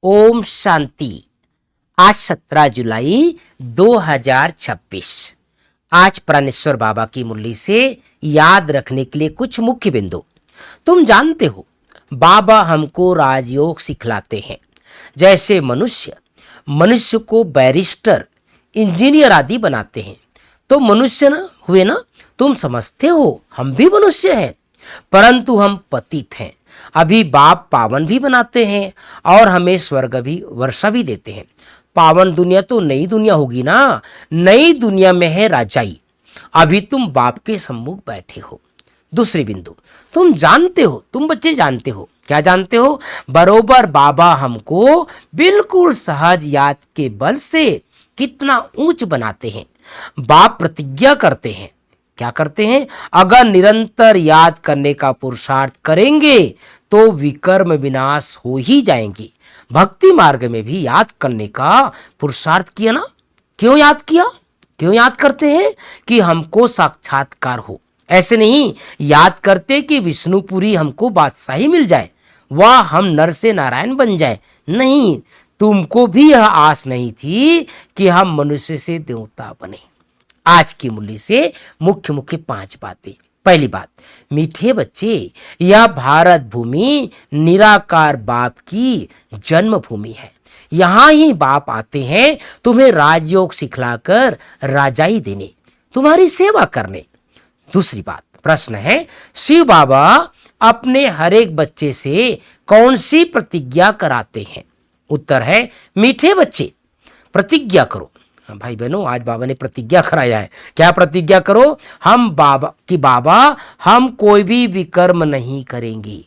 ओम शांति। आज 17 जुलाई 2026। आज प्राणेश्वर बाबा की मुरली से याद रखने के लिए कुछ मुख्य बिंदु। तुम जानते हो बाबा हमको राजयोग सिखलाते हैं। जैसे मनुष्य को बैरिस्टर, इंजीनियर आदि बनाते हैं, तो मनुष्य न हुए ना। तुम समझते हो हम भी मनुष्य हैं, परंतु हम पतित हैं। अभी बाप पावन भी बनाते हैं और हमें स्वर्ग भी वर्षा भी देते हैं। पावन दुनिया तो नई दुनिया होगी ना। नई दुनिया में है राजाई। अभी तुम बाप के सम्मुख बैठे हो। दूसरी बिंदु, तुम जानते हो, तुम बच्चे जानते हो, क्या जानते हो? बरोबर बाबा हमको बिल्कुल सहज याद के बल से कितना ऊंच बनाते हैं। बाप प्रतिज्ञा करते हैं। क्या करते हैं? अगर निरंतर याद करने का पुरुषार्थ करेंगे तो विकर्म विनाश हो ही जाएंगे। भक्ति मार्ग में भी याद करने का पुरुषार्थ किया ना। क्यों याद किया? क्यों याद करते हैं? कि हमको साक्षात्कार हो। ऐसे नहीं याद करते कि विष्णुपुरी हमको बादशाही मिल जाए, वह हम नर से नारायण बन जाए। नहीं, तुमको भी यह आस नहीं थी कि हम मनुष्य से देवता बने। आज की मुरली से मुख्य 5 बातें। पहली बात, मीठे बच्चे, यह भारत भूमि निराकार बाप की जन्मभूमि है। यहाँ ही बाप आते हैं तुम्हें राजयोग सिखलाकर राजाई देने, तुम्हारी सेवा करने। दूसरी बात, प्रश्न है, शिव बाबा अपने हर एक बच्चे से कौन सी प्रतिज्ञा कराते हैं? उत्तर है, मीठे बच्चे प्रतिज्ञा करो। भाई बहनों, आज बाबा ने प्रतिज्ञा कराया है। क्या प्रतिज्ञा करो? बाबा हम कोई भी विकर्म नहीं करेंगे।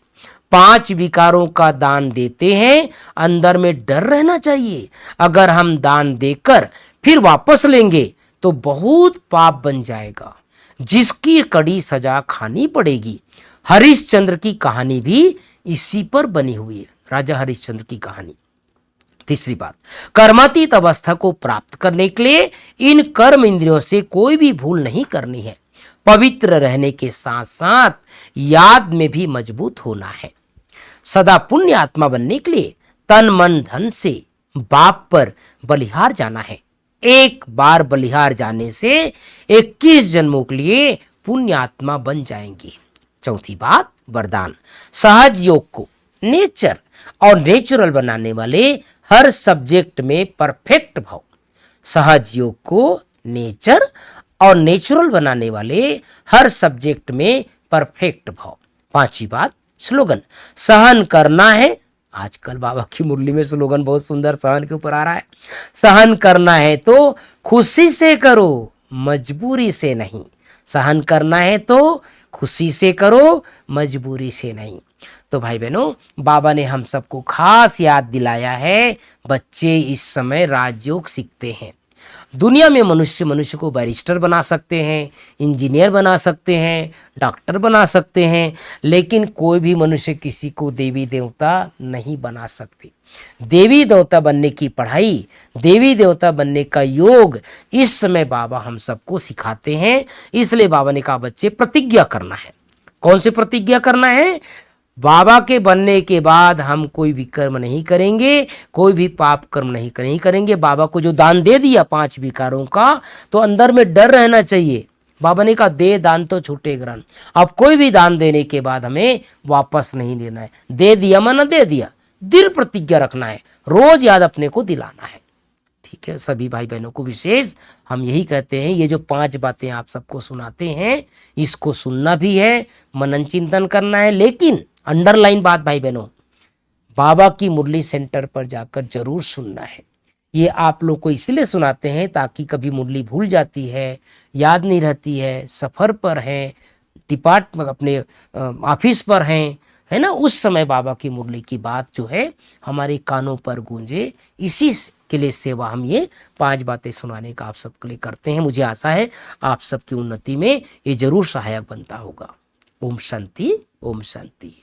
5 विकारों का दान देते हैं। अंदर में डर रहना चाहिए। अगर हम दान देकर फिर वापस लेंगे तो बहुत पाप बन जाएगा, जिसकी कड़ी सजा खानी पड़ेगी। हरिश्चंद्र की कहानी भी इसी पर बनी हुई है, राजा हरिश्चंद्र की कहानी। तीसरी बात, कर्मातीत अवस्था को प्राप्त करने के लिए इन कर्म इंद्रियों से कोई भी भूल नहीं करनी है। पवित्र रहने के साथ साथ याद में भी मजबूत होना है। सदा पुण्य आत्मा बनने के लिए तन मन धन से बाप पर बलिहार जाना है। एक बार बलिहार जाने से 21 जन्मों के लिए पुण्य आत्मा बन जाएंगे। चौथी बात, वरदान, सहज योग को नेचर और नेचुरल बनाने वाले हर सब्जेक्ट में परफेक्ट भाव। सहज योग को नेचर और नेचुरल बनाने वाले हर सब्जेक्ट में परफेक्ट भाव। पांचवी बात, स्लोगन, सहन करना है। आजकल बाबा की मुरली में स्लोगन बहुत सुंदर सहन के ऊपर आ रहा है। सहन करना है तो खुशी से करो, मजबूरी से नहीं। सहन करना है तो खुशी से करो, मजबूरी से नहीं। तो भाई बहनों, बाबा ने हम सबको खास याद दिलाया है, बच्चे इस समय राजयोग सीखते हैं। दुनिया में मनुष्य को बैरिस्टर बना सकते हैं, इंजीनियर बना सकते हैं, डॉक्टर बना सकते हैं, लेकिन कोई भी मनुष्य किसी को देवी देवता नहीं बना सकते। देवी देवता बनने की पढ़ाई, देवी देवता बनने का योग इस समय बाबा हम सबको सिखाते हैं। इसलिए बाबा ने कहा बच्चे प्रतिज्ञा करना है। कौन सी प्रतिज्ञा करना है? बाबा के बनने के बाद हम कोई भी कर्म नहीं करेंगे, कोई भी पाप कर्म नहीं करेंगे। बाबा को जो दान दे दिया 5 विकारों का, तो अंदर में डर रहना चाहिए। बाबा ने कहा दे दान तो छूटे ग्रहण। अब कोई भी दान देने के बाद हमें वापस नहीं लेना है। दे दिया माना दे दिया, दृढ़ प्रतिज्ञा रखना है, रोज याद अपने को दिलाना है। ठीक है, सभी भाई बहनों को विशेष हम यही कहते हैं, ये जो 5 बातें आप सबको सुनाते हैं, इसको सुनना भी है, मनन चिंतन करना है। लेकिन अंडरलाइन बात भाई बहनों, बाबा की मुरली सेंटर पर जाकर जरूर सुनना है। ये आप लोग को इसलिए सुनाते हैं ताकि कभी मुरली भूल जाती है, याद नहीं रहती है, सफ़र पर हैं, डिपार्टमेंट अपने ऑफिस पर हैं, है ना, उस समय बाबा की मुरली की बात जो है हमारे कानों पर गूंजे। इसी के लिए सेवा हम ये 5 बातें सुनाने का आप सबके लिए करते हैं। मुझे आशा है आप सबकी उन्नति में ये जरूर सहायक बनता होगा। ओम शांति, ओम शांति।